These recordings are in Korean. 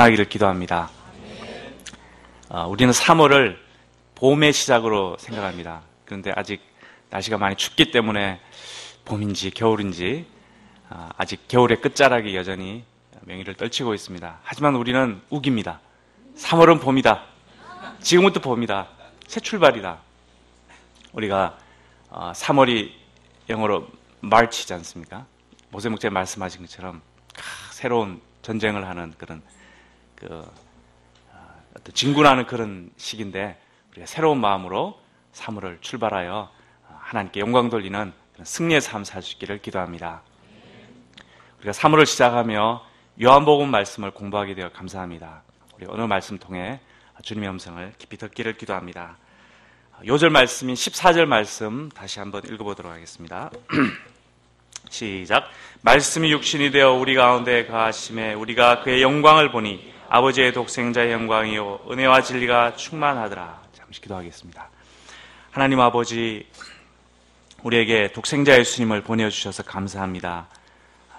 충만하기를 기도합니다. 우리는 3월을 봄의 시작으로 생각합니다. 그런데 아직 날씨가 많이 춥기 때문에 봄인지 겨울인지 아직 겨울의 끝자락이 여전히 명의를 떨치고 있습니다. 하지만 우리는 우깁니다. 3월은 봄이다. 지금부터 봄이다. 새 출발이다. 우리가 3월이 영어로 March이지 않습니까? 모세 목사님 말씀하신 것처럼 새로운 전쟁을 하는 그런 어떤 진군하는 그런 시기인데 우리가 새로운 마음으로 3월을 출발하여 하나님께 영광 돌리는 승리의 삶 살 수 있기를 기도합니다. 우리가 3월을 시작하며 요한복음 말씀을 공부하게 되어 감사합니다. 우리 오늘 말씀 통해 주님의 음성을 깊이 듣기를 기도합니다. 요절 말씀인 14절 말씀 다시 한번 읽어보도록 하겠습니다. 시작. 말씀이 육신이 되어 우리 가운데 거하심에 우리가 그의 영광을 보니 아버지의 독생자의 영광이요 은혜와 진리가 충만하더라. 잠시 기도하겠습니다. 하나님 아버지, 우리에게 독생자 예수님을 보내주셔서 감사합니다.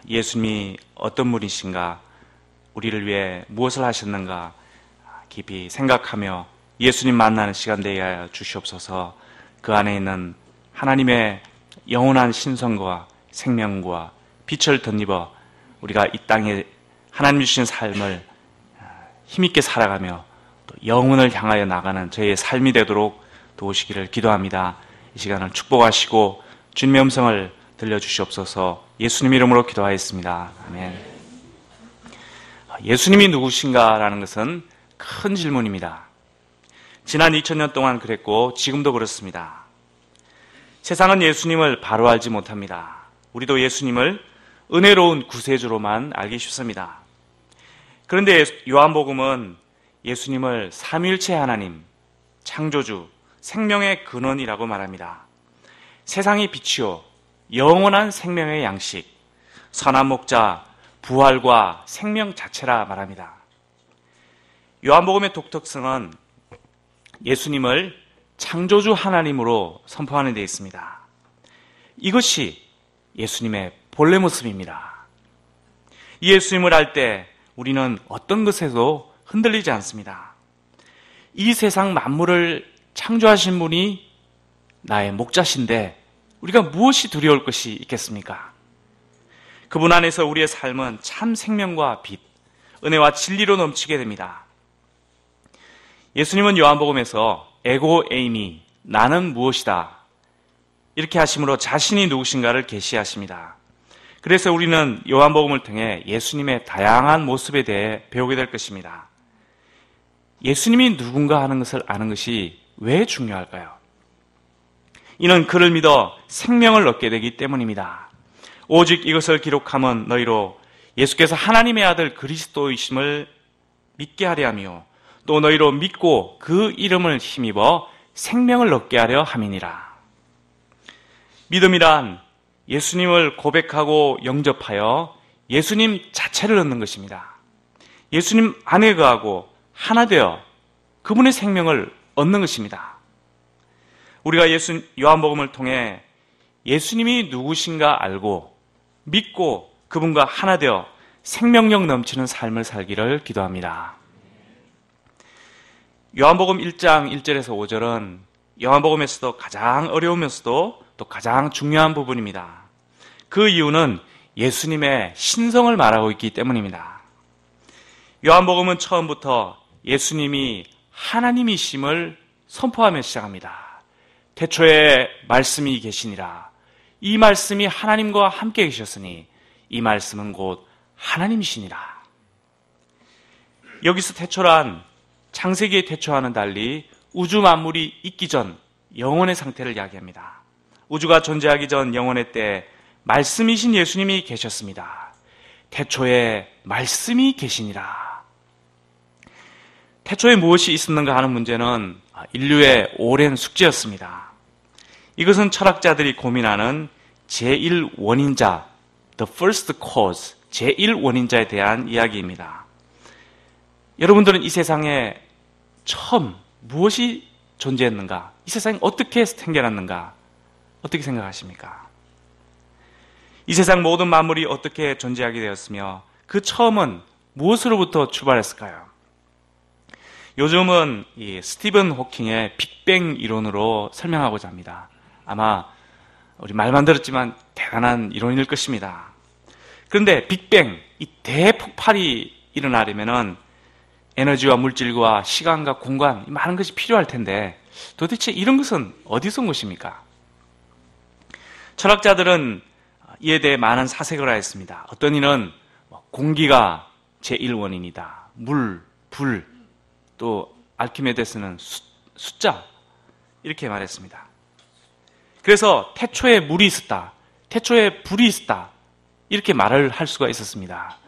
예수님이 어떤 분이신가, 우리를 위해 무엇을 하셨는가 깊이 생각하며 예수님 만나는 시간 되게 하여 주시옵소서. 그 안에 있는 하나님의 영원한 신성과 생명과 빛을 덧입어 우리가 이 땅에 하나님 주신 삶을 힘있게 살아가며 또 영혼을 향하여 나가는 저희의 삶이 되도록 도우시기를 기도합니다. 이 시간을 축복하시고 주님의 음성을 들려주시옵소서. 예수님 이름으로 기도하였습니다. 아멘. 예수님이 누구신가라는 것은 큰 질문입니다. 지난 2000년 동안 그랬고 지금도 그렇습니다. 세상은 예수님을 바로 알지 못합니다. 우리도 예수님을 은혜로운 구세주로만 알기 쉽습니다. 그런데 요한복음은 예수님을 삼위일체 하나님, 창조주, 생명의 근원이라고 말합니다. 세상의 빛이요, 영원한 생명의 양식, 선한 목자, 부활과 생명 자체라 말합니다. 요한복음의 독특성은 예수님을 창조주 하나님으로 선포하는 데 있습니다. 이것이 예수님의 본래 모습입니다. 이 예수님을 알 때 우리는 어떤 것에도 흔들리지 않습니다. 이 세상 만물을 창조하신 분이 나의 목자신데 우리가 무엇이 두려울 것이 있겠습니까? 그분 안에서 우리의 삶은 참 생명과 빛, 은혜와 진리로 넘치게 됩니다. 예수님은 요한복음에서 에고 에이미, 나는 무엇이다 이렇게 하심으로 자신이 누구신가를 계시하십니다. 그래서 우리는 요한복음을 통해 예수님의 다양한 모습에 대해 배우게 될 것입니다. 예수님이 누군가 하는 것을 아는 것이 왜 중요할까요? 이는 그를 믿어 생명을 얻게 되기 때문입니다. 오직 이것을 기록함은 너희로 예수께서 하나님의 아들 그리스도이심을 믿게 하려 하며 또 너희로 믿고 그 이름을 힘입어 생명을 얻게 하려 함이니라. 믿음이란 예수님을 고백하고 영접하여 예수님 자체를 얻는 것입니다. 예수님 안에 거하고 하나 되어 그분의 생명을 얻는 것입니다. 우리가 요한복음을 통해 예수님이 누구신가 알고 믿고 그분과 하나 되어 생명력 넘치는 삶을 살기를 기도합니다. 요한복음 1장 1절에서 5절은 요한복음에서도 가장 어려우면서도 또 가장 중요한 부분입니다. 그 이유는 예수님의 신성을 말하고 있기 때문입니다. 요한복음은 처음부터 예수님이 하나님이심을 선포하며 시작합니다. 태초에 말씀이 계시니라. 이 말씀이 하나님과 함께 계셨으니 이 말씀은 곧 하나님이시니라. 여기서 태초란 창세기의 태초와는 달리 우주 만물이 있기 전 영원의 상태를 이야기합니다. 우주가 존재하기 전 영원의 때 말씀이신 예수님이 계셨습니다. 태초에 말씀이 계시니라. 태초에 무엇이 있었는가 하는 문제는 인류의 오랜 숙제였습니다. 이것은 철학자들이 고민하는 제1원인자, the first cause, 제1원인자에 대한 이야기입니다. 여러분들은 이 세상에 처음 무엇이 존재했는가? 이 세상이 어떻게 생겨났는가? 어떻게 생각하십니까? 이 세상 모든 만물이 어떻게 존재하게 되었으며 그 처음은 무엇으로부터 출발했을까요? 요즘은 이 스티븐 호킹의 빅뱅 이론으로 설명하고자 합니다. 아마 우리 말만 들었지만 대단한 이론일 것입니다. 그런데 빅뱅, 이 대폭발이 일어나려면은 에너지와 물질과 시간과 공간, 많은 것이 필요할 텐데 도대체 이런 것은 어디서 온 것입니까? 철학자들은 이에 대해 많은 사색을 하였습니다. 어떤 이는 공기가 제1원인이다. 물, 불, 또 알키메데스는 숫자, 이렇게 말했습니다. 그래서 태초에 물이 있었다, 태초에 불이 있었다, 이렇게 말을 할 수가 있었습니다.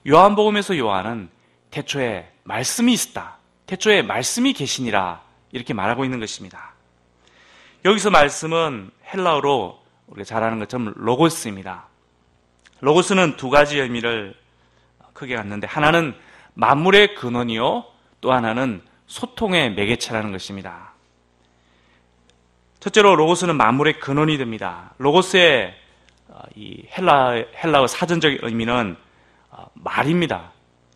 요한복음에서 요한은 태초에 말씀이 있었다, 태초에 말씀이 계시니라, 이렇게 말하고 있는 것입니다. 여기서 말씀은 헬라어로 우리가 잘 아는 것처럼 로고스입니다. 로고스는 두 가지 의미를 크게 갖는데, 하나는 만물의 근원이요, 또 하나는 소통의 매개체라는 것입니다. 첫째로 로고스는 만물의 근원이 됩니다. 로고스의 이 헬라어 사전적 의미는 말입니다.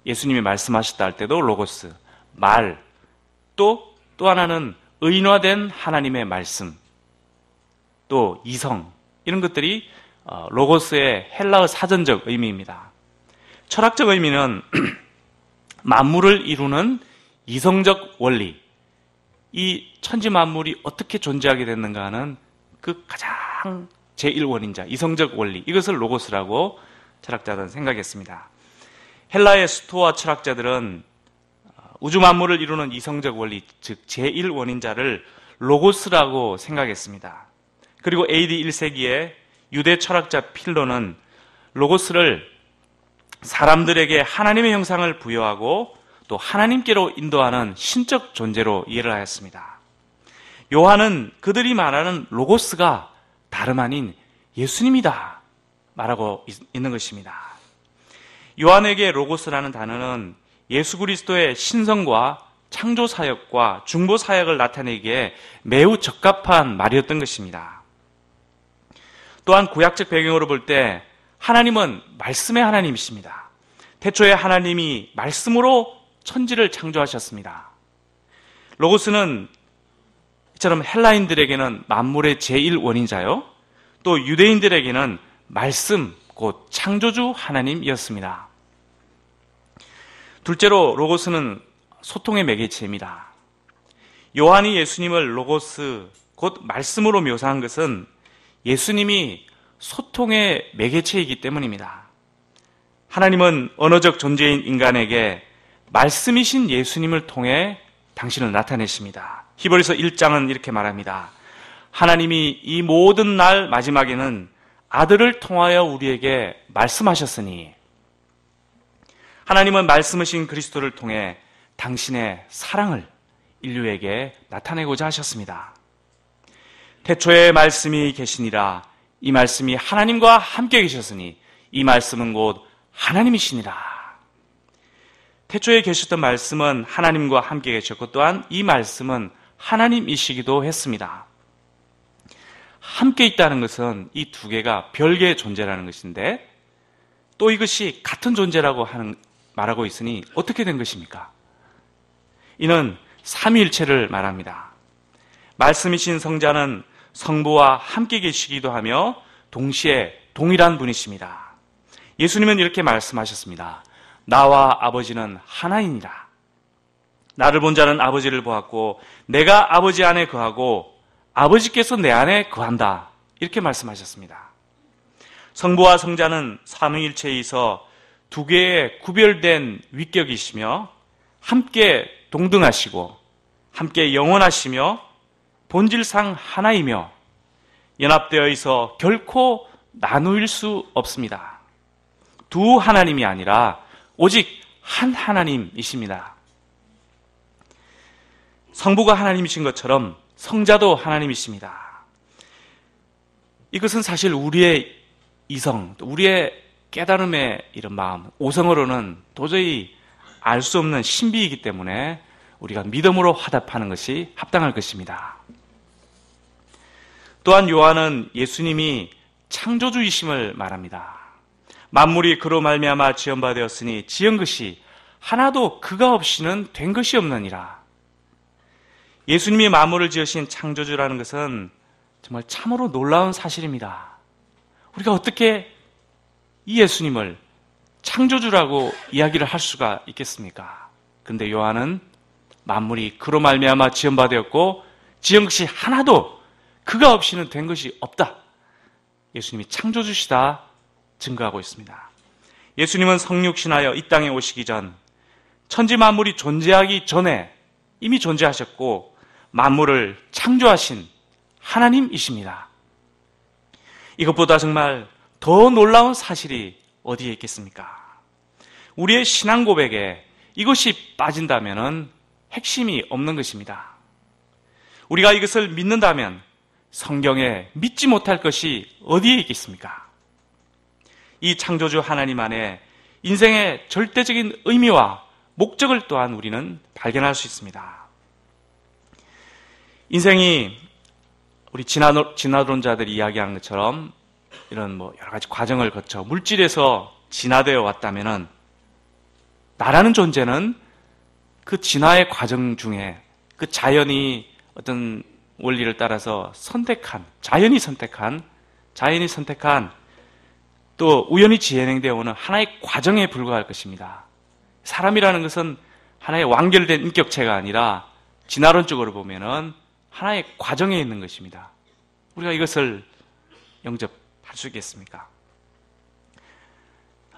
예수님이 말씀하셨다 할 때도 로고스, 말, 또 하나는 의인화된 하나님의 말씀, 또 이성, 이런 것들이 로고스의 헬라어 사전적 의미입니다. 철학적 의미는 만물을 이루는 이성적 원리, 이 천지 만물이 어떻게 존재하게 됐는가 하는 그 가장 제1원인자, 이성적 원리, 이것을 로고스라고 철학자들은 생각했습니다. 헬라의 스토아 철학자들은 우주 만물을 이루는 이성적 원리, 즉 제1원인자를 로고스라고 생각했습니다. 그리고 AD 1세기에 유대 철학자 필로는 로고스를 사람들에게 하나님의 형상을 부여하고 또 하나님께로 인도하는 신적 존재로 이해를 하였습니다. 요한은 그들이 말하는 로고스가 다름 아닌 예수님이다 말하고 있는 것입니다. 요한에게 로고스라는 단어는 예수 그리스도의 신성과 창조 사역과 중보 사역을 나타내기에 매우 적합한 말이었던 것입니다. 또한 구약적 배경으로 볼 때 하나님은 말씀의 하나님이십니다. 태초에 하나님이 말씀으로 천지를 창조하셨습니다. 로고스는 이처럼 헬라인들에게는 만물의 제1원인자요, 또 유대인들에게는 말씀, 곧 창조주 하나님이었습니다. 둘째로 로고스는 소통의 매개체입니다. 요한이 예수님을 로고스, 곧 말씀으로 묘사한 것은 예수님이 소통의 매개체이기 때문입니다. 하나님은 언어적 존재인 인간에게 말씀이신 예수님을 통해 당신을 나타내십니다. 히브리서 1장은 이렇게 말합니다. 하나님이 이 모든 날 마지막에는 아들을 통하여 우리에게 말씀하셨으니, 하나님은 말씀이신 그리스도를 통해 당신의 사랑을 인류에게 나타내고자 하셨습니다. 태초에 말씀이 계시니라, 이 말씀이 하나님과 함께 계셨으니 이 말씀은 곧 하나님이시니라. 태초에 계셨던 말씀은 하나님과 함께 계셨고 또한 이 말씀은 하나님이시기도 했습니다. 함께 있다는 것은 이 두 개가 별개의 존재라는 것인데, 또 이것이 같은 존재라고 말하고 있으니 어떻게 된 것입니까? 이는 삼위일체를 말합니다. 말씀이신 성자는 성부와 함께 계시기도 하며 동시에 동일한 분이십니다. 예수님은 이렇게 말씀하셨습니다. 나와 아버지는 하나이니라. 나를 본 자는 아버지를 보았고 내가 아버지 안에 거하고 아버지께서 내 안에 거한다. 이렇게 말씀하셨습니다. 성부와 성자는 삼위일체이서 두 개의 구별된 위격이시며 함께 동등하시고 함께 영원하시며 본질상 하나이며 연합되어 있어 결코 나누일 수 없습니다. 두 하나님이 아니라 오직 한 하나님이십니다. 성부가 하나님이신 것처럼 성자도 하나님이십니다. 이것은 사실 우리의 이성, 우리의 깨달음의 이런 마음, 오성으로는 도저히 알 수 없는 신비이기 때문에 우리가 믿음으로 화답하는 것이 합당할 것입니다. 또한 요한은 예수님이 창조주이심을 말합니다. 만물이 그로 말미암아 지은 바 되었으니 지은 것이 하나도 그가 없이는 된 것이 없느니라. 예수님이 만물을 지으신 창조주라는 것은 정말 참으로 놀라운 사실입니다. 우리가 어떻게 이 예수님을 창조주라고 이야기를 할 수가 있겠습니까? 근데 요한은 만물이 그로 말미암아 지은 바 되었고 지은 것이 하나도 그가 없이는 된 것이 없다. 예수님이 창조주시다 증거하고 있습니다. 예수님은 성육신하여 이 땅에 오시기 전 천지 만물이 존재하기 전에 이미 존재하셨고 만물을 창조하신 하나님이십니다. 이것보다 정말 더 놀라운 사실이 어디에 있겠습니까? 우리의 신앙 고백에 이것이 빠진다면 핵심이 없는 것입니다. 우리가 이것을 믿는다면 성경에 믿지 못할 것이 어디에 있겠습니까? 이 창조주 하나님 안에 인생의 절대적인 의미와 목적을 또한 우리는 발견할 수 있습니다. 인생이 우리 진화론자들이 이야기하는 것처럼 이런 여러 가지 과정을 거쳐 물질에서 진화되어 왔다면은 나라는 존재는 그 진화의 과정 중에 그 자연이 어떤 원리를 따라서 자연이 선택한 또 우연히 진행되어 오는 하나의 과정에 불과할 것입니다. 사람이라는 것은 하나의 완결된 인격체가 아니라 진화론적으로 보면은 하나의 과정에 있는 것입니다. 우리가 이것을 영접할 수 있겠습니까?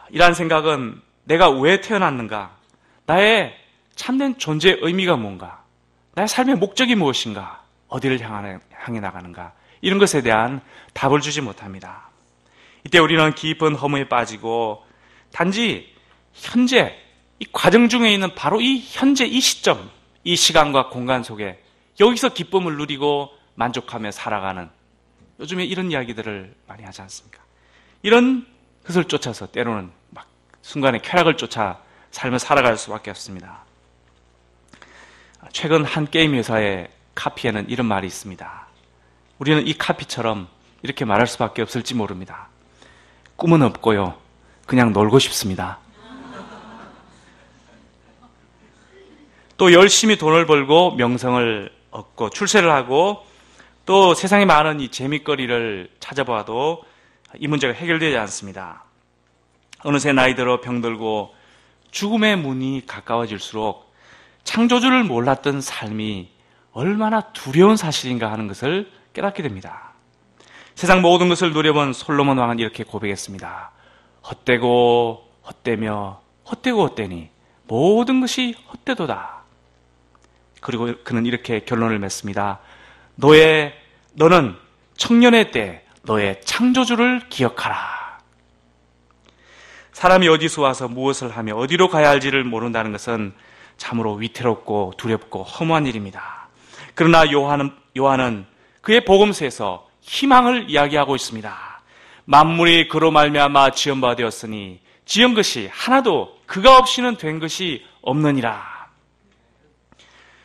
이러한 생각은 내가 왜 태어났는가? 나의 참된 존재의 의미가 뭔가? 나의 삶의 목적이 무엇인가? 어디를 향해 나가는가? 이런 것에 대한 답을 주지 못합니다. 이때 우리는 깊은 허무에 빠지고 단지 현재 이 과정 중에 있는 바로 이 현재 이 시점, 이 시간과 공간 속에 여기서 기쁨을 누리고 만족하며 살아가는 요즘에 이런 이야기들을 많이 하지 않습니까? 이런 것을 쫓아서 때로는 막 순간의 쾌락을 쫓아 삶을 살아갈 수밖에 없습니다. 최근 한 게임 회사의 카피에는 이런 말이 있습니다. 우리는 이 카피처럼 이렇게 말할 수밖에 없을지 모릅니다. 꿈은 없고요. 그냥 놀고 싶습니다. 또 열심히 돈을 벌고 명성을 얻고 출세를 하고 또 세상에 많은 이 재미거리를 찾아봐도 이 문제가 해결되지 않습니다. 어느새 나이 들어 병들고 죽음의 문이 가까워질수록 창조주를 몰랐던 삶이 얼마나 두려운 사실인가 하는 것을 깨닫게 됩니다. 세상 모든 것을 누려본 솔로몬 왕은 이렇게 고백했습니다. 헛되고 헛되며 헛되고 헛되니 모든 것이 헛되도다. 그리고 그는 이렇게 결론을 맺습니다. 너는 청년의 때 너의 창조주를 기억하라. 사람이 어디서 와서 무엇을 하며 어디로 가야 할지를 모른다는 것은 참으로 위태롭고 두렵고 허무한 일입니다. 그러나 요한은 그의 복음서에서 희망을 이야기하고 있습니다. 만물이 그로 말미암아 지은 바 되었으니 지은 것이 하나도 그가 없이는 된 것이 없느니라.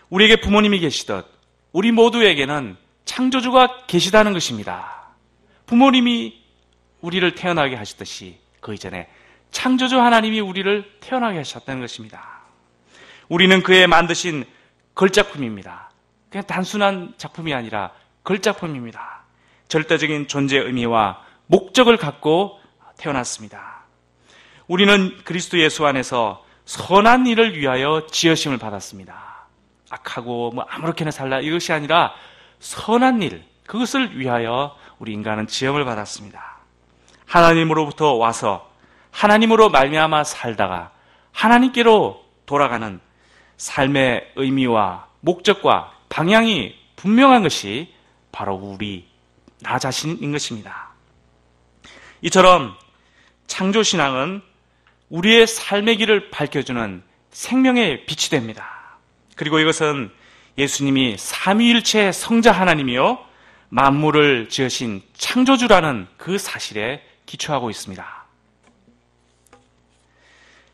우리에게 부모님이 계시듯 우리 모두에게는 창조주가 계시다는 것입니다. 부모님이 우리를 태어나게 하셨듯이 그 이전에 창조주 하나님이 우리를 태어나게 하셨다는 것입니다. 우리는 그의 만드신 걸작품입니다. 그냥 단순한 작품이 아니라 걸작품입니다. 절대적인 존재의 의미와 목적을 갖고 태어났습니다. 우리는 그리스도 예수 안에서 선한 일을 위하여 지으심을 받았습니다. 악하고 아무렇게나 살라 이것이 아니라 선한 일, 그것을 위하여 우리 인간은 지음을 받았습니다. 하나님으로부터 와서 하나님으로 말미암아 살다가 하나님께로 돌아가는 삶의 의미와 목적과 방향이 분명한 것이 바로 나 자신인 것입니다. 이처럼 창조신앙은 우리의 삶의 길을 밝혀주는 생명의 빛이 됩니다. 그리고 이것은 예수님이 삼위일체 성자 하나님이요 만물을 지으신 창조주라는 그 사실에 기초하고 있습니다.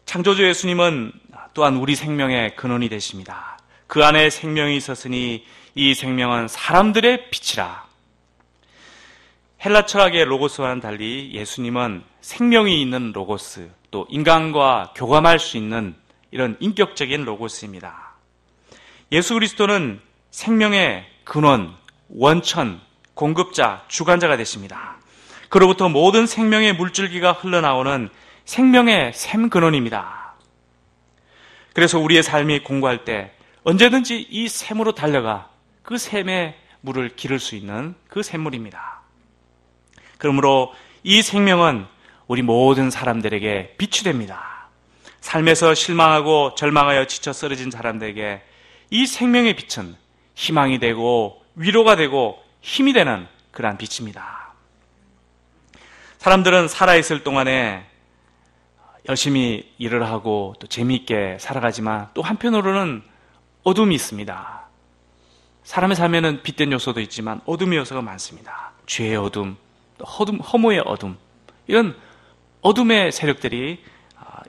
창조주 예수님은 또한 우리 생명의 근원이 되십니다. 그 안에 생명이 있었으니 이 생명은 사람들의 빛이라. 헬라 철학의 로고스와는 달리 예수님은 생명이 있는 로고스, 또 인간과 교감할 수 있는 이런 인격적인 로고스입니다. 예수 그리스도는 생명의 근원, 원천, 공급자, 주관자가 되십니다. 그로부터 모든 생명의 물줄기가 흘러나오는 생명의 샘 근원입니다. 그래서 우리의 삶이 공고할 때 언제든지 이 샘으로 달려가 그 샘의 물을 기를 수 있는 그 샘물입니다. 그러므로 이 생명은 우리 모든 사람들에게 빛이 됩니다. 삶에서 실망하고 절망하여 지쳐 쓰러진 사람들에게 이 생명의 빛은 희망이 되고 위로가 되고 힘이 되는 그러한 빛입니다. 사람들은 살아있을 동안에 열심히 일을 하고 또 재미있게 살아가지만 또 한편으로는 어둠이 있습니다. 사람의 삶에는 빛된 요소도 있지만 어둠의 요소가 많습니다. 죄의 어둠, 허무의 어둠, 이런 어둠의 세력들이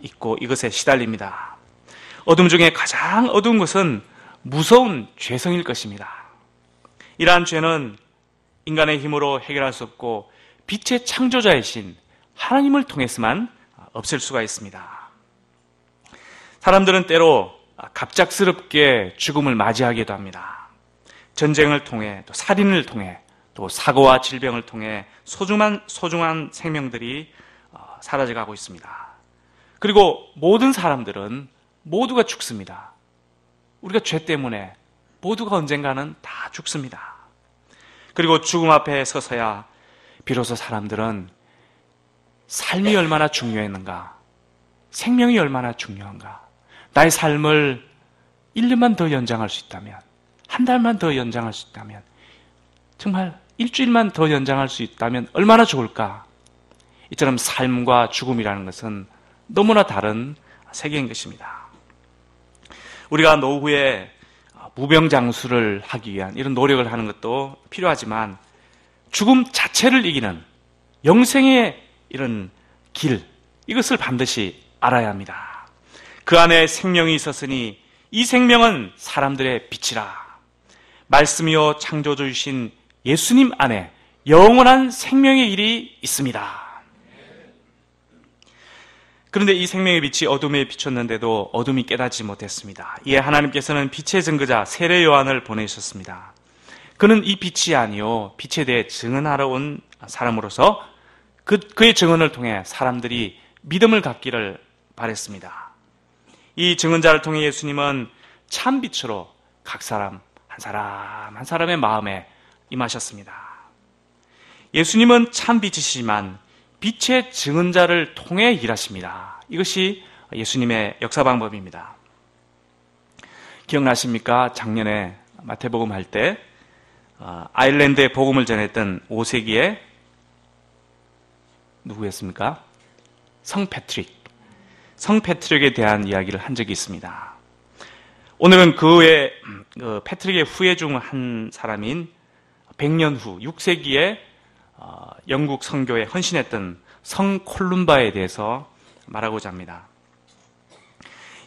있고 이것에 시달립니다. 어둠 중에 가장 어두운 것은 무서운 죄성일 것입니다. 이러한 죄는 인간의 힘으로 해결할 수 없고 빛의 창조자이신 하나님을 통해서만 없앨 수가 있습니다. 사람들은 때로 갑작스럽게 죽음을 맞이하기도 합니다. 전쟁을 통해 또 살인을 통해 또 사고와 질병을 통해 소중한 생명들이 사라져가고 있습니다. 그리고 모든 사람들은 모두가 죽습니다. 우리가 죄 때문에 모두가 언젠가는 다 죽습니다. 그리고 죽음 앞에 서서야 비로소 사람들은 삶이 얼마나 중요했는가, 생명이 얼마나 중요한가, 나의 삶을 1년만 더 연장할 수 있다면, 한 달만 더 연장할 수 있다면, 정말 일주일만 더 연장할 수 있다면 얼마나 좋을까. 이처럼 삶과 죽음이라는 것은 너무나 다른 세계인 것입니다. 우리가 노후에 무병장수를 하기 위한 이런 노력을 하는 것도 필요하지만 죽음 자체를 이기는 영생의 이런 길, 이것을 반드시 알아야 합니다. 그 안에 생명이 있었으니 이 생명은 사람들의 빛이라. 말씀이요 창조주이신 예수님 안에 영원한 생명의 일이 있습니다. 그런데 이 생명의 빛이 어둠에 비쳤는데도 어둠이 깨닫지 못했습니다. 이에 하나님께서는 빛의 증거자 세례 요한을 보내셨습니다. 그는 이 빛이 아니요 빛에 대해 증언하러 온 사람으로서 그의 증언을 통해 사람들이 믿음을 갖기를 바랬습니다. 이 증언자를 통해 예수님은 참 빛으로 각 사람 한 사람의 마음에 임하셨습니다. 예수님은 참 빛이시지만 빛의 증언자를 통해 일하십니다. 이것이 예수님의 역사 방법입니다. 기억나십니까? 작년에 마태복음 할 때 아일랜드에 복음을 전했던 5세기의 누구였습니까? 성 패트릭에 대한 이야기를 한 적이 있습니다. 오늘은 그의 패트릭의 후예 중 한 사람인 100년 후 6세기에 영국 선교에 헌신했던 성 콜룸바에 대해서 말하고자 합니다.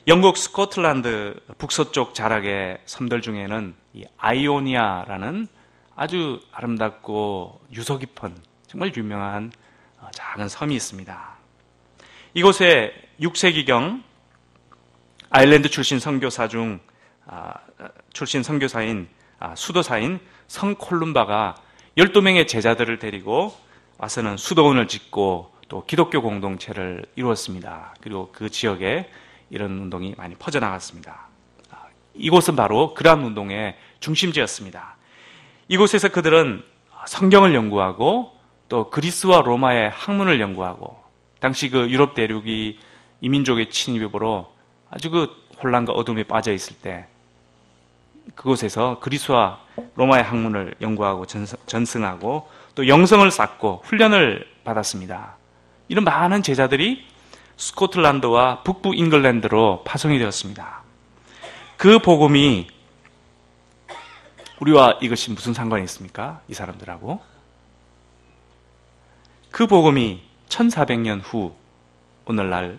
영국 스코틀랜드 북서쪽 자락의 섬들 중에는 이 아이오니아라는 아주 아름답고 유서 깊은 정말 유명한 작은 섬이 있습니다. 이곳에 6세기경 아일랜드 출신 선교사인 수도사인 성 콜룸바가 12명의 제자들을 데리고 와서는 수도원을 짓고 또 기독교 공동체를 이루었습니다. 그리고 그 지역에 이런 운동이 많이 퍼져나갔습니다. 이곳은 바로 그러한 운동의 중심지였습니다. 이곳에서 그들은 성경을 연구하고 또 그리스와 로마의 학문을 연구하고 당시 그 유럽 대륙이 이민족의 침입으로 아주 그 혼란과 어둠에 빠져 있을 때 그곳에서 그리스와 로마의 학문을 연구하고 전승하고 또 영성을 쌓고 훈련을 받았습니다. 이런 많은 제자들이 스코틀랜드와 북부 잉글랜드로 파송이 되었습니다. 그 복음이 우리와 이것이 무슨 상관이 있습니까? 이 사람들하고. 그 복음이 1400년 후 오늘날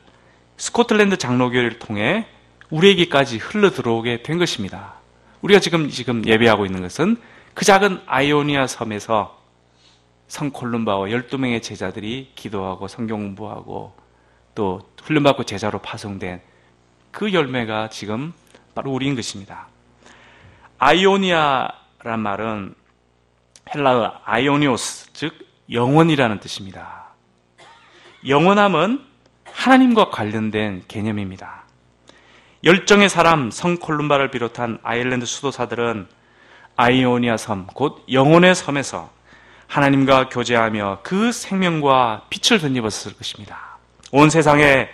스코틀랜드 장로교회를 통해 우리에게까지 흘러 들어오게 된 것입니다. 우리가 지금 예배하고 있는 것은 그 작은 아이오니아 섬에서 성 콜룸바와 12명의 제자들이 기도하고 성경 공부하고 또 훈련받고 제자로 파송된 그 열매가 지금 바로 우리인 것입니다. 아이오니아란 말은 헬라어 아이오니오스, 즉 영원이라는 뜻입니다. 영원함은 하나님과 관련된 개념입니다. 열정의 사람 성 콜룸바를 비롯한 아일랜드 수도사들은 아이오니아 섬, 곧 영혼의 섬에서 하나님과 교제하며 그 생명과 빛을 덧입었을 것입니다. 온 세상에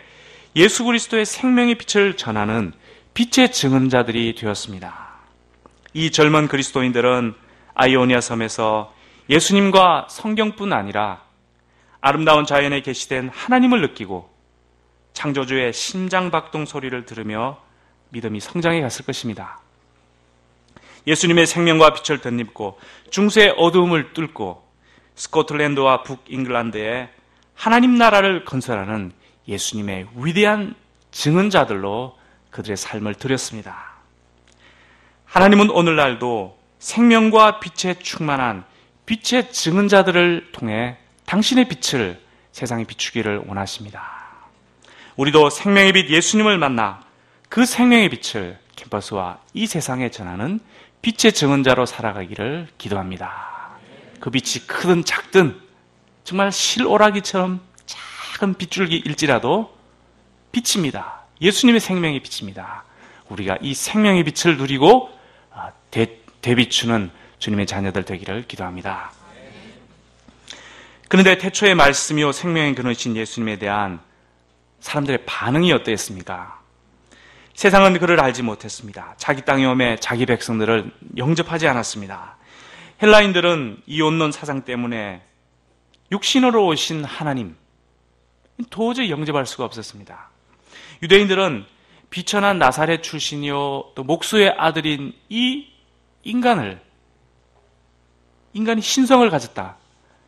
예수 그리스도의 생명의 빛을 전하는 빛의 증언자들이 되었습니다. 이 젊은 그리스도인들은 아이오니아 섬에서 예수님과 성경뿐 아니라 아름다운 자연에 계시된 하나님을 느끼고 창조주의 심장박동 소리를 들으며 믿음이 성장해 갔을 것입니다. 예수님의 생명과 빛을 덧입고 중세의 어두움을 뚫고 스코틀랜드와 북잉글랜드에 하나님 나라를 건설하는 예수님의 위대한 증언자들로 그들의 삶을 드렸습니다. 하나님은 오늘날도 생명과 빛에 충만한 빛의 증언자들을 통해 당신의 빛을 세상에 비추기를 원하십니다. 우리도 생명의 빛 예수님을 만나 그 생명의 빛을 캠퍼스와 이 세상에 전하는 빛의 증언자로 살아가기를 기도합니다. 그 빛이 크든 작든 정말 실오라기처럼 작은 빗줄기일지라도 빛입니다. 예수님의 생명의 빛입니다. 우리가 이 생명의 빛을 누리고 되비추는 주님의 자녀들 되기를 기도합니다. 그런데 태초의 말씀이요 생명의 근원이신 예수님에 대한 사람들의 반응이 어떠했습니까? 세상은 그를 알지 못했습니다. 자기 땅에 오매 자기 백성들을 영접하지 않았습니다. 헬라인들은 이혼론 사상 때문에 육신으로 오신 하나님 도저히 영접할 수가 없었습니다. 유대인들은 비천한 나사렛 출신이요 또 목수의 아들인 이 인간이 신성을 가졌다.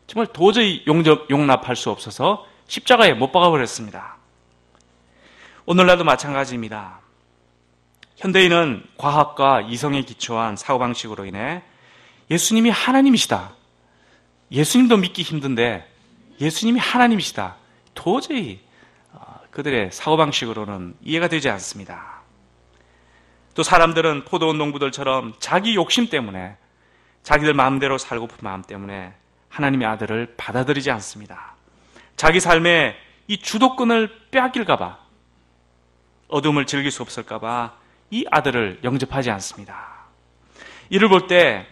정말 도저히 용납할 수 없어서 십자가에 못 박아버렸습니다. 오늘날도 마찬가지입니다. 현대인은 과학과 이성에 기초한 사고방식으로 인해 예수님이 하나님이시다. 예수님도 믿기 힘든데 예수님이 하나님이시다. 도저히 그들의 사고방식으로는 이해가 되지 않습니다. 또 사람들은 포도원 농부들처럼 자기 욕심 때문에 자기들 마음대로 살고픈 마음 때문에 하나님의 아들을 받아들이지 않습니다. 자기 삶에 이 주도권을 빼앗길까 봐 어둠을 즐길 수 없을까 봐 이 아들을 영접하지 않습니다. 이를 볼 때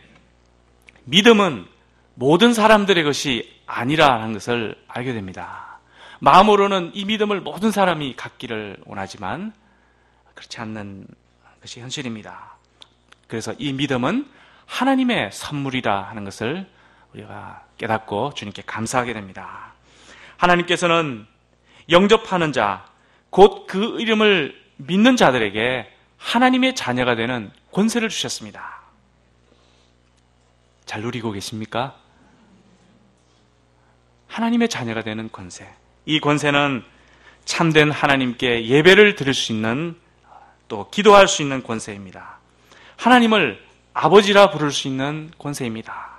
믿음은 모든 사람들의 것이 아니라는 것을 알게 됩니다. 마음으로는 이 믿음을 모든 사람이 갖기를 원하지만 그렇지 않는 것이 현실입니다. 그래서 이 믿음은 하나님의 선물이라 하는 것을 우리가 깨닫고 주님께 감사하게 됩니다. 하나님께서는 영접하는 자, 곧 그 이름을 믿는 자들에게 하나님의 자녀가 되는 권세를 주셨습니다. 잘 누리고 계십니까? 하나님의 자녀가 되는 권세. 이 권세는 참된 하나님께 예배를 드릴 수 있는 또 기도할 수 있는 권세입니다. 하나님을 아버지라 부를 수 있는 권세입니다.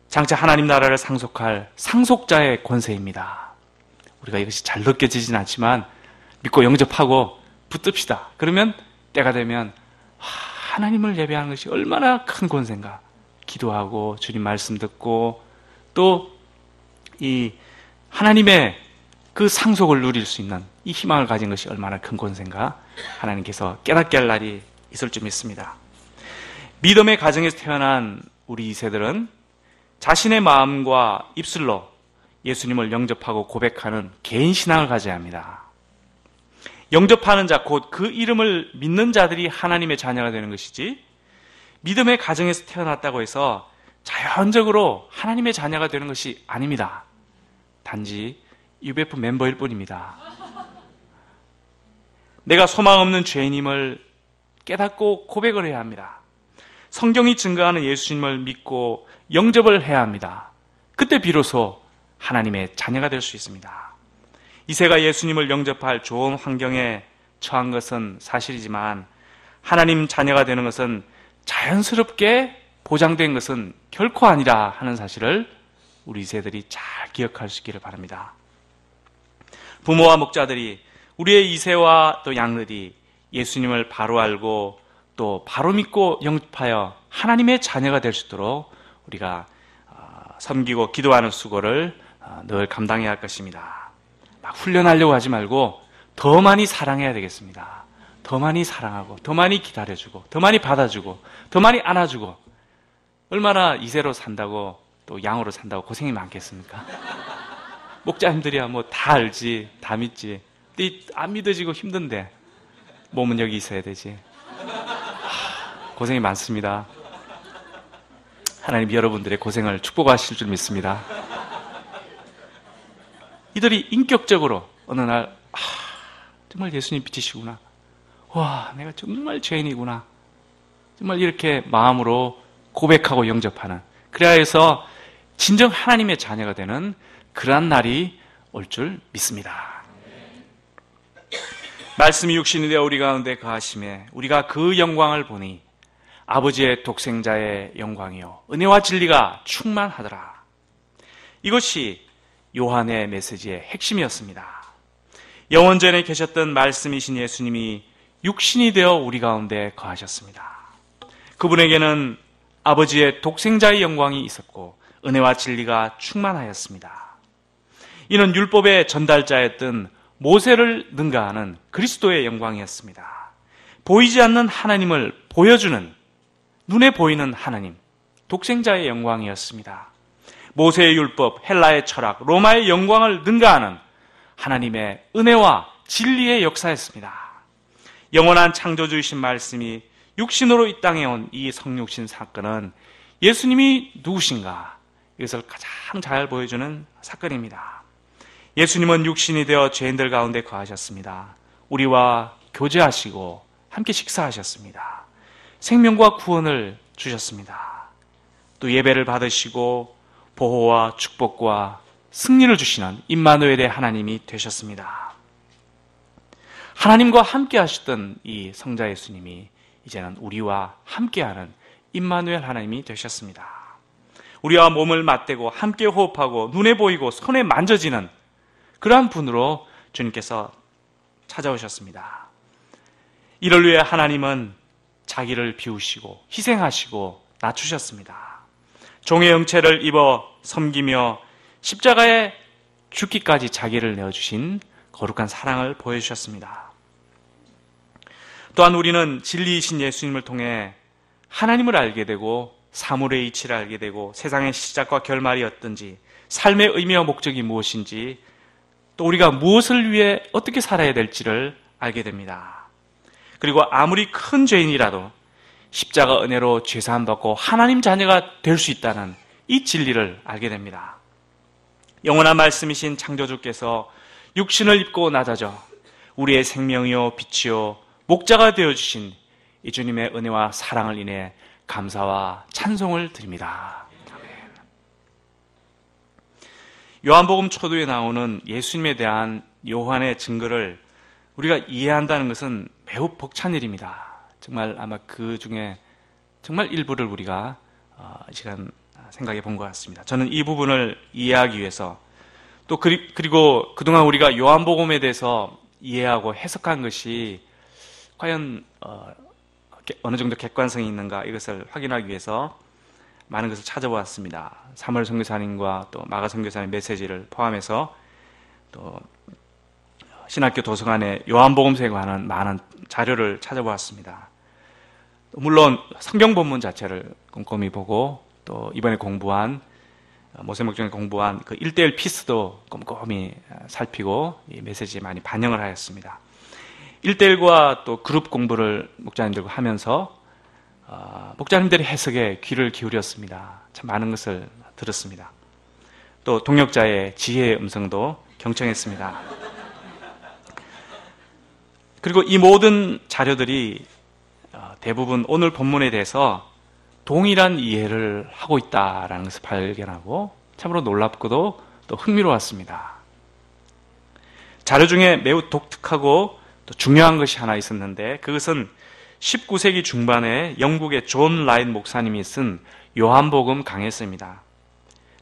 장차 하나님 나라를 상속할 상속자의 권세입니다. 우리가 이것이 잘 느껴지진 않지만 믿고 영접하고 붙듭시다. 그러면 때가 되면 하나님을 예배하는 것이 얼마나 큰 권세인가. 기도하고 주님 말씀 듣고 또 이 하나님의 그 상속을 누릴 수 있는 이 희망을 가진 것이 얼마나 큰 권세인가 하나님께서 깨닫게 할 날이 있을 줄 믿습니다. 믿음의 가정에서 태어난 우리 2세들은 자신의 마음과 입술로 예수님을 영접하고 고백하는 개인 신앙을 가져야 합니다. 영접하는 자, 곧 그 이름을 믿는 자들이 하나님의 자녀가 되는 것이지 믿음의 가정에서 태어났다고 해서 자연적으로 하나님의 자녀가 되는 것이 아닙니다. 단지 UBF 멤버일 뿐입니다. 내가 소망 없는 죄인임을 깨닫고 고백을 해야 합니다. 성경이 증거하는 예수님을 믿고 영접을 해야 합니다. 그때 비로소 하나님의 자녀가 될 수 있습니다. 이세가 예수님을 영접할 좋은 환경에 처한 것은 사실이지만 하나님 자녀가 되는 것은 자연스럽게 보장된 것은 결코 아니라 하는 사실을 우리 세대들이 잘 기억할 수 있기를 바랍니다. 부모와 목자들이 우리의 이세와 또 양들이 예수님을 바로 알고 또 바로 믿고 영접하여 하나님의 자녀가 될 수 있도록 우리가 섬기고 기도하는 수고를 늘 감당해야 할 것입니다. 막 훈련하려고 하지 말고 더 많이 사랑해야 되겠습니다. 더 많이 사랑하고 더 많이 기다려주고 더 많이 받아주고 더 많이 안아주고 얼마나 이세로 산다고 또 양으로 산다고 고생이 많겠습니까? 목자님들이야 뭐 다 알지 다 믿지 안 믿어지고 힘든데 몸은 여기 있어야 되지. 고생이 많습니다. 하나님 여러분들의 고생을 축복하실 줄 믿습니다. 이들이 인격적으로 어느 날 정말 예수님 빛이시구나. 와, 내가 정말 죄인이구나. 정말 이렇게 마음으로 고백하고 영접하는, 그래야 해서 진정 하나님의 자녀가 되는 그러한 날이 올 줄 믿습니다. 말씀이 육신이 되어 우리 가운데 거하심에 우리가 그 영광을 보니 아버지의 독생자의 영광이요 은혜와 진리가 충만하더라. 이것이 요한의 메시지의 핵심이었습니다. 영원전에 계셨던 말씀이신 예수님이 육신이 되어 우리 가운데 거하셨습니다. 그분에게는 아버지의 독생자의 영광이 있었고 은혜와 진리가 충만하였습니다. 이는 율법의 전달자였던 모세를 능가하는 그리스도의 영광이었습니다. 보이지 않는 하나님을 보여주는, 눈에 보이는 하나님, 독생자의 영광이었습니다. 모세의 율법, 헬라의 철학, 로마의 영광을 능가하는 하나님의 은혜와 진리의 역사였습니다. 영원한 창조주이신 말씀이 육신으로 이 땅에 온 이 성육신 사건은 예수님이 누구신가, 이것을 가장 잘 보여주는 사건입니다. 예수님은 육신이 되어 죄인들 가운데 거하셨습니다. 우리와 교제하시고 함께 식사하셨습니다. 생명과 구원을 주셨습니다. 또 예배를 받으시고 보호와 축복과 승리를 주시는 임마누엘의 하나님이 되셨습니다. 하나님과 함께 하셨던 이 성자 예수님이 이제는 우리와 함께하는 임마누엘 하나님이 되셨습니다. 우리와 몸을 맞대고 함께 호흡하고 눈에 보이고 손에 만져지는 그러한 분으로 주님께서 찾아오셨습니다. 이를 위해 하나님은 자기를 비우시고 희생하시고 낮추셨습니다. 종의 형체를 입어 섬기며 십자가에 죽기까지 자기를 내어주신 거룩한 사랑을 보여주셨습니다. 또한 우리는 진리이신 예수님을 통해 하나님을 알게 되고 사물의 이치를 알게 되고 세상의 시작과 결말이 어떤지, 삶의 의미와 목적이 무엇인지, 또 우리가 무엇을 위해 어떻게 살아야 될지를 알게 됩니다. 그리고 아무리 큰 죄인이라도 십자가 은혜로 죄사함 받고 하나님 자녀가 될 수 있다는 이 진리를 알게 됩니다. 영원한 말씀이신 창조주께서 육신을 입고 낮아져 우리의 생명이요 빛이요 목자가 되어주신 이 주님의 은혜와 사랑을 인해 감사와 찬송을 드립니다. 아멘. 요한복음 초두에 나오는 예수님에 대한 요한의 증거를 우리가 이해한다는 것은 매우 벅찬 일입니다. 정말 아마 그 중에 정말 일부를 우리가 이 시간 생각해 본 것 같습니다. 저는 이 부분을 이해하기 위해서 또 그리고 그동안 우리가 요한복음에 대해서 이해하고 해석한 것이 과연 어느 정도 객관성이 있는가, 이것을 확인하기 위해서 많은 것을 찾아보았습니다. 사무엘 선교사님과 또 마가 선교사님의 메시지를 포함해서 또 신학교 도서관에 요한복음서에 관한 많은 자료를 찾아보았습니다. 물론 성경 본문 자체를 꼼꼼히 보고 또 이번에 공부한 모세목장에 공부한 그 1:1 피스도 꼼꼼히 살피고 이 메시지에 많이 반영을 하였습니다. 1:1과 또 그룹 공부를 목자님들과 하면서 목자님들의 해석에 귀를 기울였습니다. 참 많은 것을 들었습니다. 또 동역자의 지혜의 음성도 경청했습니다. 그리고 이 모든 자료들이 대부분 오늘 본문에 대해서 동일한 이해를 하고 있다라는 것을 발견하고 참으로 놀랍고도 또 흥미로웠습니다. 자료 중에 매우 독특하고 또 중요한 것이 하나 있었는데 그것은 19세기 중반에 영국의 존 라인 목사님이 쓴 요한복음 강해서입니다.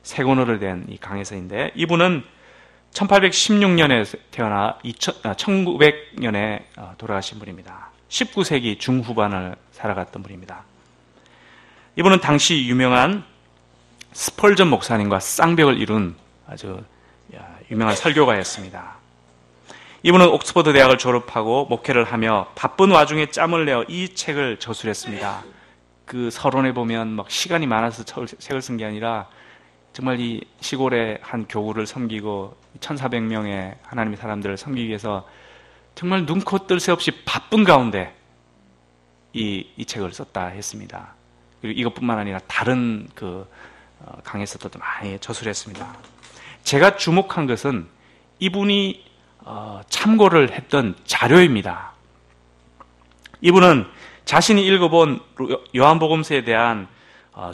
세 권으로 된 이 강해서인데, 이분은 1816년에 태어나 1900년에 돌아가신 분입니다. 19세기 중후반을 살아갔던 분입니다. 이분은 당시 유명한 스펄전 목사님과 쌍벽을 이룬 아주 유명한 설교가였습니다. 이분은 옥스퍼드 대학을 졸업하고 목회를 하며 바쁜 와중에 짬을 내어 이 책을 저술했습니다. 그 서론에 보면 막 시간이 많아서 책을 쓴 게 아니라 정말 이 시골의 한 교구를 섬기고 1400명의 하나님의 사람들을 섬기기 위해서 정말 눈코 뜰 새 없이 바쁜 가운데 이 책을 썼다 했습니다. 그리고 이것뿐만 아니라 다른 강해서도 많이 저술했습니다. 제가 주목한 것은 이분이 참고를 했던 자료입니다. 이분은 자신이 읽어본 요한복음서에 대한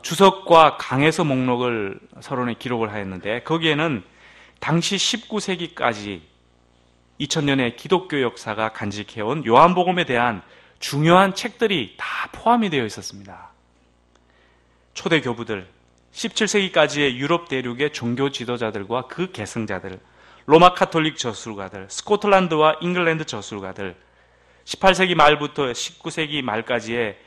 주석과 강해서 목록을 서론에 기록을 하였는데, 거기에는 당시 19세기까지 2000년의 기독교 역사가 간직해온 요한복음에 대한 중요한 책들이 다 포함이 되어 있었습니다. 초대 교부들, 17세기까지의 유럽 대륙의 종교 지도자들과 그 계승자들, 로마 카톨릭 저술가들, 스코틀랜드와 잉글랜드 저술가들, 18세기 말부터 19세기 말까지의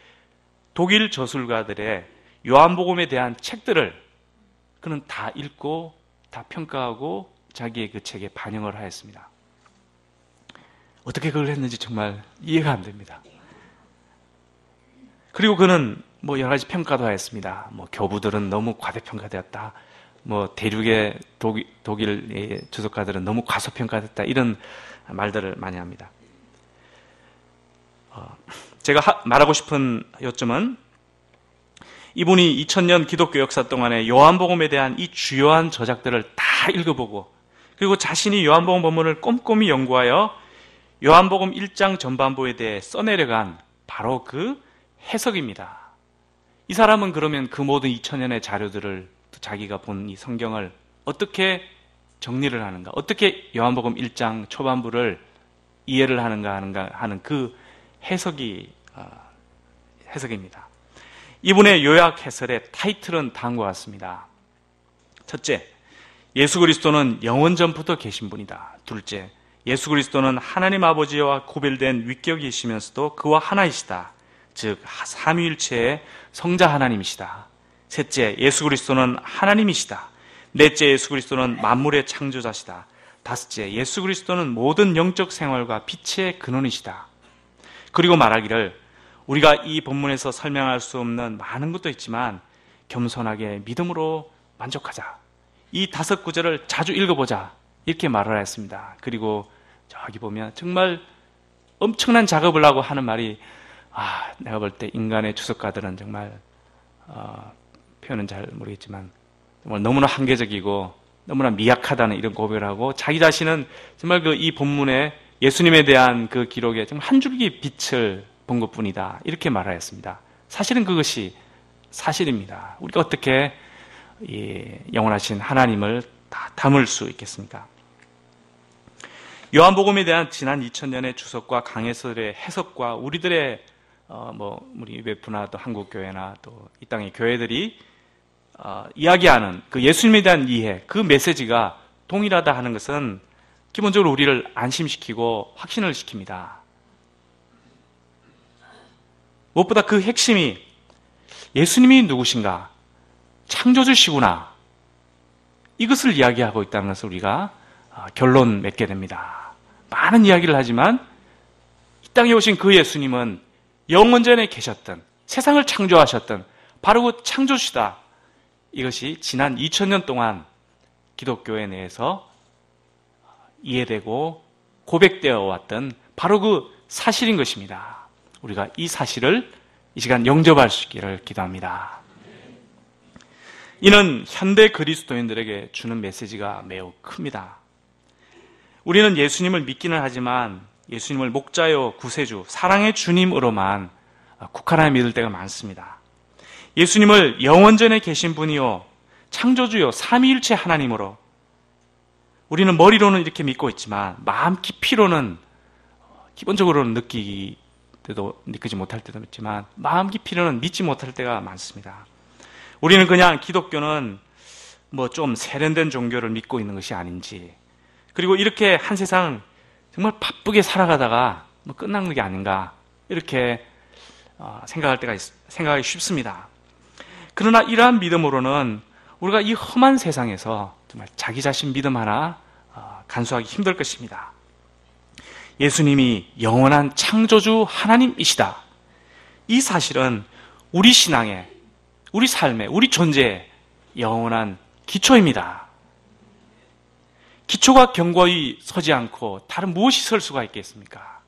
독일 저술가들의 요한복음에 대한 책들을 그는 다 읽고 다 평가하고 자기의 그 책에 반영을 하였습니다. 어떻게 그걸 했는지 정말 이해가 안 됩니다. 그리고 그는 여러 가지 평가도 하였습니다. 교부들은 너무 과대평가되었다. 대륙의 독일의 주석가들은 너무 과소평가됐다. 이런 말들을 많이 합니다. 제가 말하고 싶은 요점은 이분이 2000년 기독교 역사 동안에 요한복음에 대한 이 주요한 저작들을 다 읽어보고, 그리고 자신이 요한복음 본문을 꼼꼼히 연구하여 요한복음 1장 전반부에 대해 써내려간 바로 그 해석입니다. 이 사람은 그러면 그 모든 2000년의 자료들을, 자기가 본 이 성경을 어떻게 정리를 하는가, 어떻게 요한복음 1장 초반부를 이해를 하는가 하는 그 해석입니다. 이분의 요약 해설의 타이틀은 다음과 같습니다. 첫째, 예수 그리스도는 영원 전부터 계신 분이다. 둘째, 예수 그리스도는 하나님 아버지와 구별된 위격이시면서도 그와 하나이시다. 즉 삼위일체의 성자 하나님이시다. 셋째, 예수 그리스도는 하나님이시다. 넷째, 예수 그리스도는 만물의 창조자시다. 다섯째, 예수 그리스도는 모든 영적 생활과 빛의 근원이시다. 그리고 말하기를, 우리가 이 본문에서 설명할 수 없는 많은 것도 있지만 겸손하게 믿음으로 만족하자. 이 5구절을 자주 읽어보자. 이렇게 말을 했습니다. 그리고 저기 보면 정말 엄청난 작업을 하고 하는 말이, 내가 볼 때 인간의 주석가들은 정말 표현은 잘 모르겠지만 정말 너무나 한계적이고 너무나 미약하다는 이런 고백을 하고, 자기 자신은 정말 이 본문에 예수님에 대한 그 기록에 정말 한 줄기 빛을 본 것뿐이다. 이렇게 말하였습니다. 사실은 그것이 사실입니다. 우리가 어떻게 이 영원하신 하나님을 다 담을 수 있겠습니까? 요한복음에 대한 지난 2000년의 주석과 강해설의 해석과 우리들의 우리 웨프나 또 한국교회나 또 이 땅의 교회들이 이야기하는 그 예수님에 대한 이해, 그 메시지가 동일하다 하는 것은 기본적으로 우리를 안심시키고 확신을 시킵니다. 무엇보다 그 핵심이 예수님이 누구신가? 창조주시구나. 이것을 이야기하고 있다는 것을 우리가 결론 맺게 됩니다. 많은 이야기를 하지만 이 땅에 오신 그 예수님은 영원전에 계셨던, 세상을 창조하셨던 바로 그 창조주시다. 이것이 지난 2000년 동안 기독교회 내에서 이해되고 고백되어 왔던 바로 그 사실인 것입니다. 우리가 이 사실을 이 시간 영접할 수 있기를 기도합니다. 이는 현대 그리스도인들에게 주는 메시지가 매우 큽니다. 우리는 예수님을 믿기는 하지만 예수님을 목자요, 구세주, 사랑의 주님으로만 국한하여 믿을 때가 많습니다. 예수님을 영원전에 계신 분이요, 창조주요, 삼위일체 하나님으로 우리는 머리로는 이렇게 믿고 있지만 마음 깊이로는 기본적으로는 느끼기 때도 느끼지 못할 때도 있지만 마음 깊이로는 믿지 못할 때가 많습니다. 우리는 그냥 기독교는 뭐 좀 세련된 종교를 믿고 있는 것이 아닌지, 그리고 이렇게 한 세상 정말 바쁘게 살아가다가 뭐 끝난 게 아닌가, 이렇게 생각하기 쉽습니다. 그러나 이러한 믿음으로는 우리가 이 험한 세상에서 정말 자기 자신 믿음 하나 간수하기 힘들 것입니다. 예수님이 영원한 창조주 하나님이시다. 이 사실은 우리 신앙에, 우리 삶에, 우리 존재에 영원한 기초입니다. 기초가 견고히 서지 않고 다른 무엇이 설 수가 있겠습니까?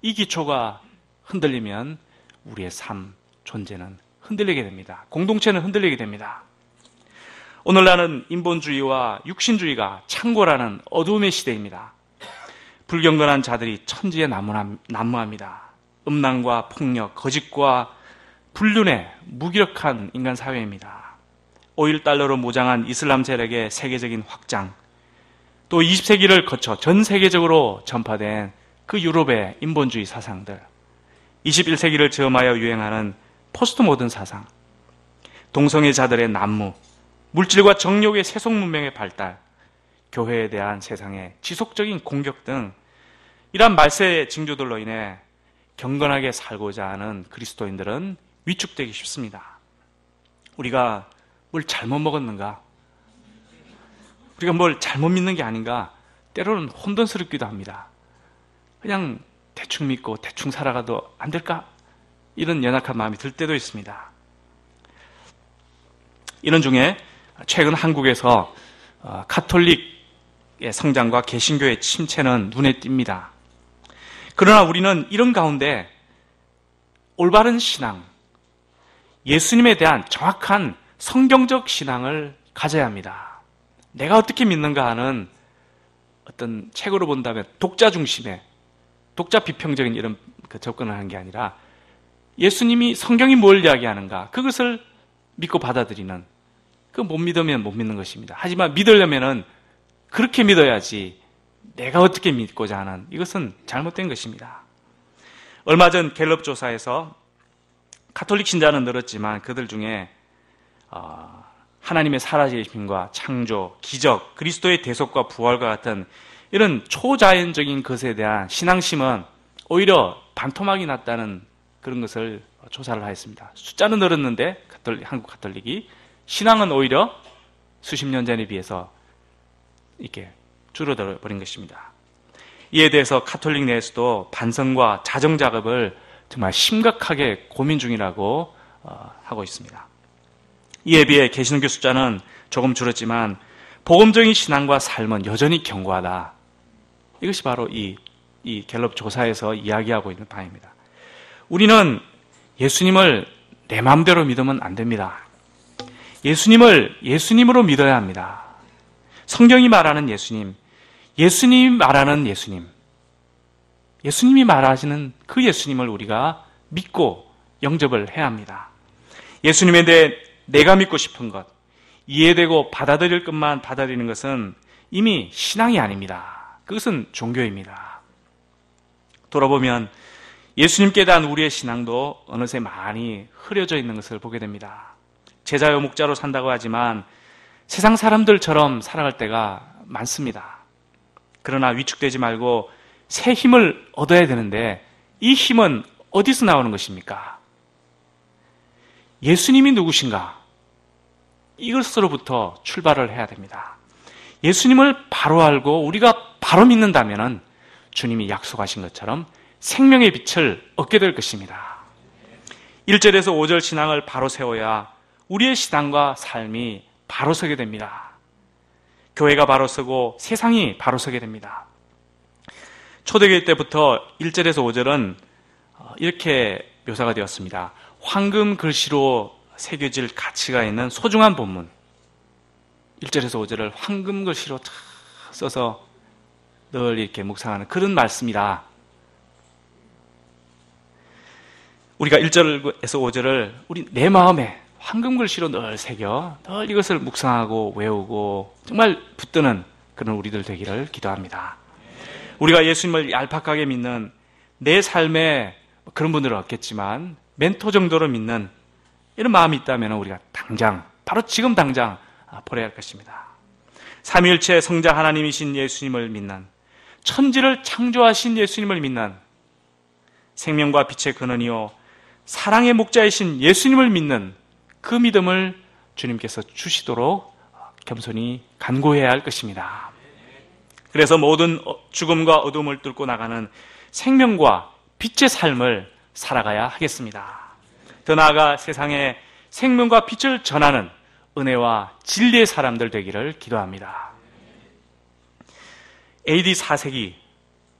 이 기초가 흔들리면 우리의 삶, 존재는 흔들리게 됩니다. 공동체는 흔들리게 됩니다. 오늘날은 인본주의와 육신주의가 창고라는 어두움의 시대입니다. 불경건한 자들이 천지에 난무합니다. 음란과 폭력, 거짓과 불륜의 무기력한 인간 사회입니다. 오일 달러로 무장한 이슬람 세력의 세계적인 확장, 또 20세기를 거쳐 전 세계적으로 전파된 그 유럽의 인본주의 사상들, 21세기를 저음하여 유행하는 포스트 모던 사상, 동성애자들의 난무, 물질과 정욕의 세속 문명의 발달, 교회에 대한 세상의 지속적인 공격 등 이러한 말세의 징조들로 인해 경건하게 살고자 하는 그리스도인들은 위축되기 쉽습니다. 우리가 뭘 잘못 먹었는가? 우리가 뭘 잘못 믿는 게 아닌가? 때로는 혼돈스럽기도 합니다. 그냥 대충 믿고 대충 살아가도 안 될까? 이런 연약한 마음이 들 때도 있습니다. 이런 중에 최근 한국에서 가톨릭의 성장과 개신교의 침체는 눈에 띕니다. 그러나 우리는 이런 가운데 올바른 신앙, 예수님에 대한 정확한 성경적 신앙을 가져야 합니다. 내가 어떻게 믿는가 하는 어떤 책으로 본다면 독자 중심의, 독자 비평적인 이런 접근을 하는 게 아니라 예수님이 성경이 뭘 이야기하는가, 그것을 믿고 받아들이는, 그 못 믿으면 못 믿는 것입니다. 하지만 믿으려면은 그렇게 믿어야지 내가 어떻게 믿고자 하는, 이것은 잘못된 것입니다. 얼마 전 갤럽 조사에서 가톨릭 신자는 늘었지만 그들 중에 하나님의 살아계심과 창조, 기적, 그리스도의 대속과 부활과 같은 이런 초자연적인 것에 대한 신앙심은 오히려 반토막이 났다는 그런 것을 조사를 하였습니다. 숫자는 늘었는데 한국 가톨릭이, 신앙은 오히려 수십 년 전에 비해서 이렇게 줄어들어 버린 것입니다. 이에 대해서 가톨릭 내에서도 반성과 자정 작업을 정말 심각하게 고민 중이라고 하고 있습니다. 이에 비해 개신교 숫자는 조금 줄었지만 복음적인 신앙과 삶은 여전히 견고하다. 이것이 바로 이 갤럽 조사에서 이야기하고 있는 바입니다. 우리는 예수님을 내 마음대로 믿으면 안 됩니다. 예수님을 예수님으로 믿어야 합니다. 성경이 말하는 예수님, 예수님이 말하는 예수님, 예수님이 말하시는 그 예수님을 우리가 믿고 영접을 해야 합니다. 예수님에 대해 내가 믿고 싶은 것, 이해되고 받아들일 것만 받아들이는 것은 이미 신앙이 아닙니다. 그것은 종교입니다. 돌아보면 예수님께 대한 우리의 신앙도 어느새 많이 흐려져 있는 것을 보게 됩니다. 제자요 목자로 산다고 하지만 세상 사람들처럼 살아갈 때가 많습니다. 그러나 위축되지 말고 새 힘을 얻어야 되는데 이 힘은 어디서 나오는 것입니까? 예수님이 누구신가? 이것으로부터 출발을 해야 됩니다. 예수님을 바로 알고 우리가 바로 믿는다면 주님이 약속하신 것처럼 생명의 빛을 얻게 될 것입니다. 1절에서 5절 신앙을 바로 세워야 우리의 신앙과 삶이 바로 서게 됩니다. 교회가 바로 서고 세상이 바로 서게 됩니다. 초대교회 때부터 1절에서 5절은 이렇게 묘사가 되었습니다. 황금 글씨로 새겨질 가치가 있는 소중한 본문. 1절에서 5절을 황금 글씨로 써서 늘 이렇게 묵상하는 그런 말씀이다. 우리가 1절에서 5절을 우리 내 마음에 황금 글씨로 늘 새겨 늘 이것을 묵상하고 외우고 정말 붙드는 그런 우리들 되기를 기도합니다. 우리가 예수님을 얄팍하게 믿는 내 삶에 그런 분들은 없겠지만 멘토 정도로 믿는 이런 마음이 있다면 우리가 당장, 바로 지금 당장 버려야 할 것입니다. 삼위일체 성자 하나님이신 예수님을 믿는, 천지를 창조하신 예수님을 믿는, 생명과 빛의 근원이요 사랑의 목자이신 예수님을 믿는 그 믿음을 주님께서 주시도록 겸손히 간구해야 할 것입니다. 그래서 모든 죽음과 어둠을 뚫고 나가는 생명과 빛의 삶을 살아가야 하겠습니다. 더 나아가 세상에 생명과 빛을 전하는 은혜와 진리의 사람들 되기를 기도합니다. AD 4세기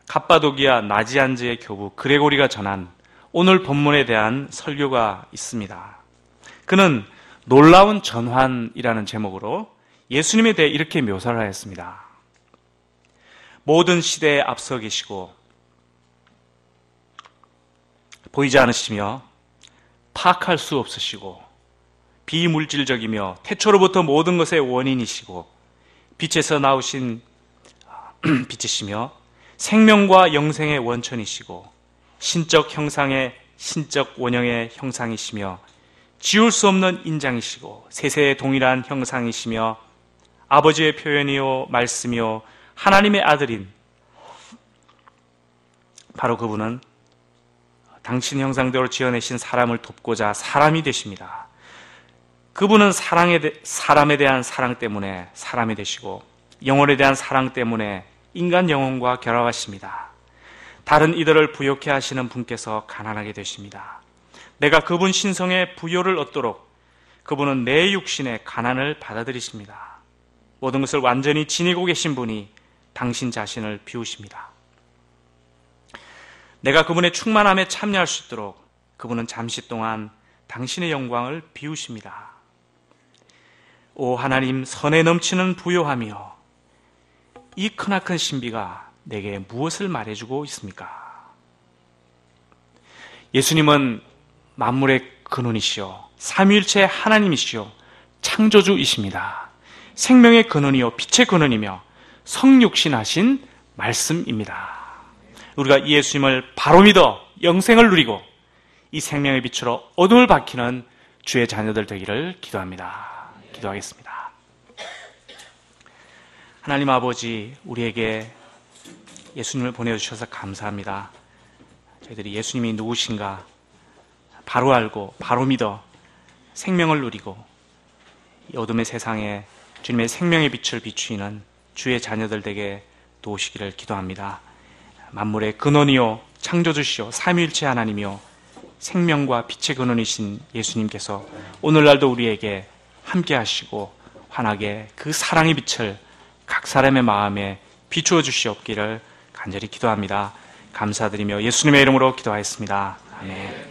갑바도기아 나지안즈의 교부 그레고리가 전한 오늘 본문에 대한 설교가 있습니다. 그는 놀라운 전환이라는 제목으로 예수님에 대해 이렇게 묘사를 하였습니다. 모든 시대에 앞서 계시고 보이지 않으시며 파악할 수 없으시고 비물질적이며 태초로부터 모든 것의 원인이시고 빛에서 나오신 빛이시며 생명과 영생의 원천이시고 신적 형상의 신적 원형의 형상이시며 지울 수 없는 인장이시고 세세의 동일한 형상이시며 아버지의 표현이요 말씀이요 하나님의 아들인 바로 그분은 당신 형상대로 지어내신 사람을 돕고자 사람이 되십니다. 그분은 사람에 대한 사랑 때문에 사람이 되시고 영혼에 대한 사랑 때문에 인간 영혼과 결합하십니다. 다른 이들을 부욕해 하시는 분께서 가난하게 되십니다. 내가 그분 신성의 부요를 얻도록 그분은 내 육신의 가난을 받아들이십니다. 모든 것을 완전히 지니고 계신 분이 당신 자신을 비우십니다. 내가 그분의 충만함에 참여할 수 있도록 그분은 잠시 동안 당신의 영광을 비우십니다. 오 하나님, 선에 넘치는 부요하며 이 크나큰 신비가 내게 무엇을 말해주고 있습니까? 예수님은 만물의 근원이시요 삼위일체 하나님이시요 창조주이십니다. 생명의 근원이요 빛의 근원이며 성육신하신 말씀입니다. 우리가 이 예수님을 바로 믿어 영생을 누리고 이 생명의 빛으로 어둠을 밝히는 주의 자녀들 되기를 기도합니다. 기도하겠습니다. 하나님 아버지, 우리에게 예수님을 보내주셔서 감사합니다. 저희들이 예수님이 누구신가 바로 알고 바로 믿어 생명을 누리고 이 어둠의 세상에 주님의 생명의 빛을 비추이는 주의 자녀들 되게 도우시기를 기도합니다. 만물의 근원이요 창조주시요 삼위일체 하나님이요 생명과 빛의 근원이신 예수님께서 오늘날도 우리에게 함께 하시고 환하게 그 사랑의 빛을 각 사람의 마음에 비추어 주시옵기를 간절히 기도합니다. 감사드리며 예수님의 이름으로 기도하였습니다. 아멘.